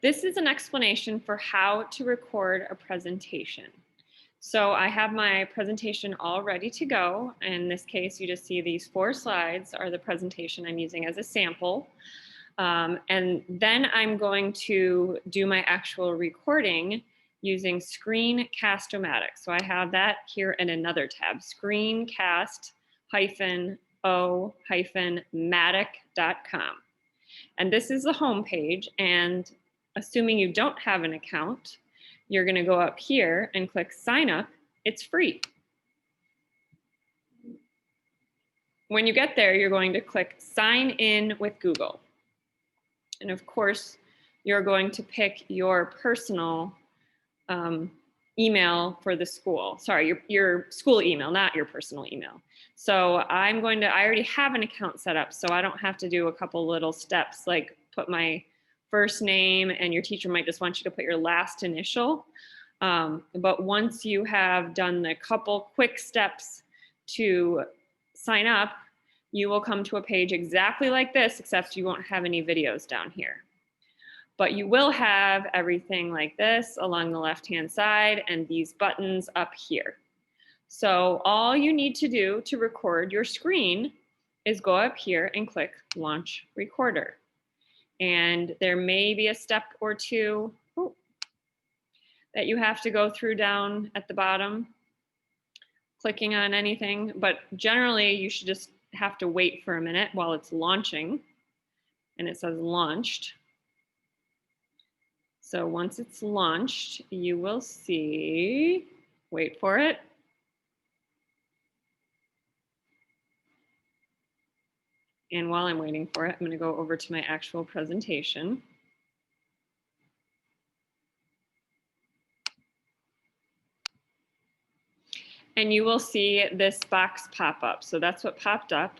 This is an explanation for how to record a presentation. So I have my presentation all ready to go. In this case, you just see these 4 slides are the presentation I'm using as a sample. And then I'm going to do my actual recording using Screencast-o-matic. So I have that here in another tab, Screencast-o-matic.com. And this is the home page, and assuming you don't have an account, you're going to go up here and click sign up. It's free. When you get there, you're going to click sign in with Google. And of course, you're going to pick your personal email for the school. Sorry, your school email, not your personal email. So I already have an account set up, so I don't have to do a couple little steps like put my first name, and your teacher might just want you to put your last initial. But once you have done the couple quick steps to sign up, you will come to a page exactly like this, except you won't have any videos down here. But you will have everything like this along the left-hand side and these buttons up here. So all you need to do to record your screen is go up here and click Launch Recorder. And there may be a step or two that you have to go through down at the bottom, clicking on anything, but generally you should just have to wait for a minute while it's launching, and it says launched. So once it's launched, you will see, wait for it. And while I'm waiting for it, I'm going to go over to my actual presentation. And you will see this box pop up. So that's what popped up.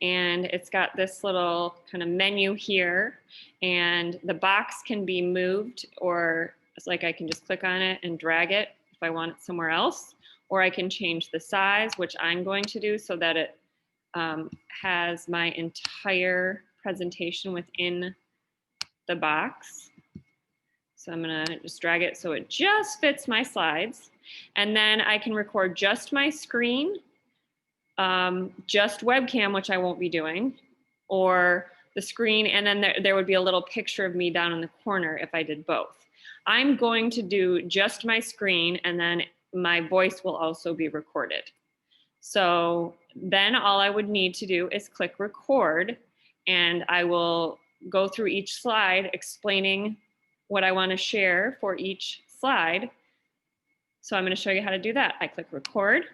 And it's got this little kind of menu here. And the box can be moved, or it's like I can just click on it and drag it if I want it somewhere else. Or I can change the size, which I'm going to do so that it has my entire presentation within the box. So I'm gonna just drag it so it just fits my slides. And then I can record just my screen, just webcam, which I won't be doing, or the screen, and then there would be a little picture of me down in the corner if I did both. I'm going to do just my screen, and then my voice will also be recorded. So then all I would need to do is click record, and I will go through each slide explaining what I want to share for each slide. So I'm going to show you how to do that. I click record.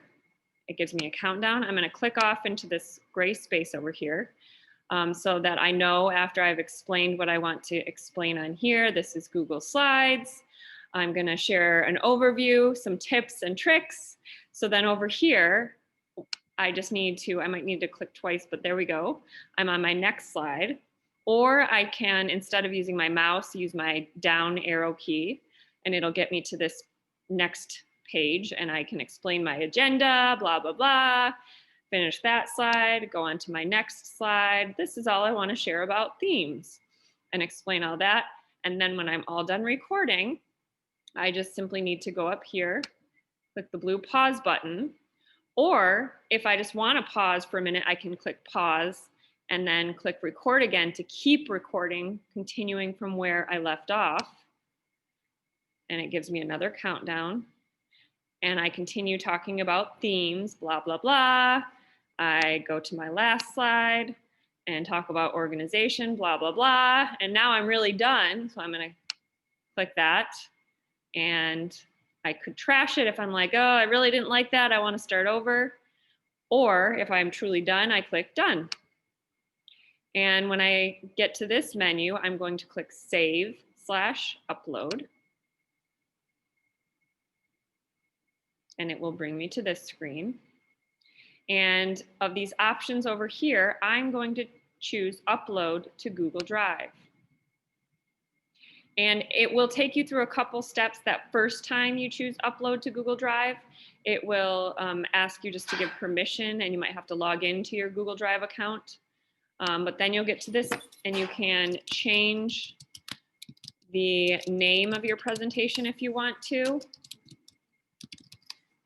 It gives me a countdown. I'm going to click off into this gray space over here so that I know after I've explained what I want to explain on here. This is Google Slides. I'm going to share an overview, some tips and tricks. So then over here, I might need to click twice, but there we go. I'm on my next slide. Or I can, instead of using my mouse, use my down arrow key, and it'll get me to this next page, and I can explain my agenda, blah, blah, blah, finish that slide, go on to my next slide. This is all I want to share about themes and explain all that. And then when I'm all done recording, I just simply need to go up here, click the blue pause button. Or if I just want to pause for a minute, I can click pause and then click record again to keep recording, continuing from where I left off. And it gives me another countdown. And I continue talking about themes, blah, blah, blah. I go to my last slide and talk about organization, blah, blah, blah. And now I'm really done. So I'm going to click that. And I could trash it if I'm like, oh, I really didn't like that, I want to start over. Or if I'm truly done, I click done. And when I get to this menu, I'm going to click Save/Upload. And it will bring me to this screen. And of these options over here, I'm going to choose Upload to Google Drive. And it will take you through a couple steps that first time you choose Upload to Google Drive. It will ask you just to give permission, and you might have to log into your Google Drive account. But then you'll get to this, and you can change the name of your presentation if you want to.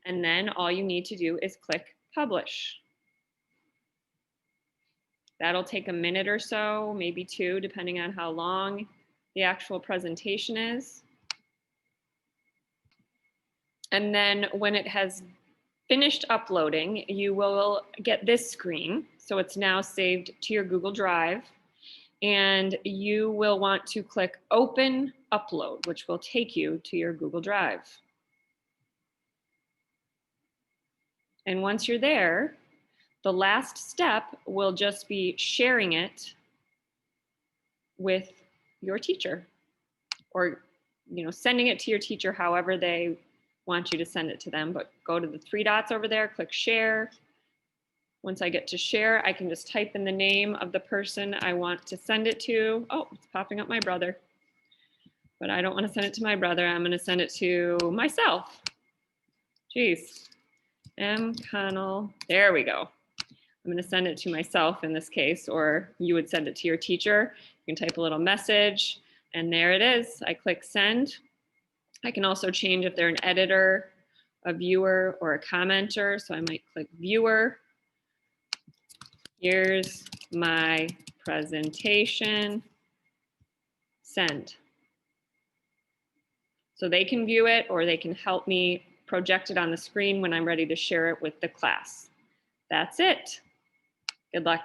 And then all you need to do is click publish. That'll take a minute or so, maybe 2, depending on how long the actual presentation is. And then when it has finished uploading, you will get this screen. So it's now saved to your Google Drive. And you will want to click Open Upload, which will take you to your Google Drive. And once you're there, the last step will just be sharing it with your teacher, or sending it to your teacher however they want you to send it to them. But go to the 3 dots over there, click share. Once I get to share, I can just type in the name of the person I want to send it to. Oh, it's popping up my brother. But I don't want to send it to my brother. I'm going to send it to myself. Geez. M. Connell. There we go. I'm going to send it to myself in this case, or you would send it to your teacher. You can type a little message, and there it is. I click send. I can also change if they're an editor, a viewer, or a commenter. So I might click viewer. Here's my presentation. Send. So they can view it, or they can help me project it on the screen when I'm ready to share it with the class. That's it. Good luck.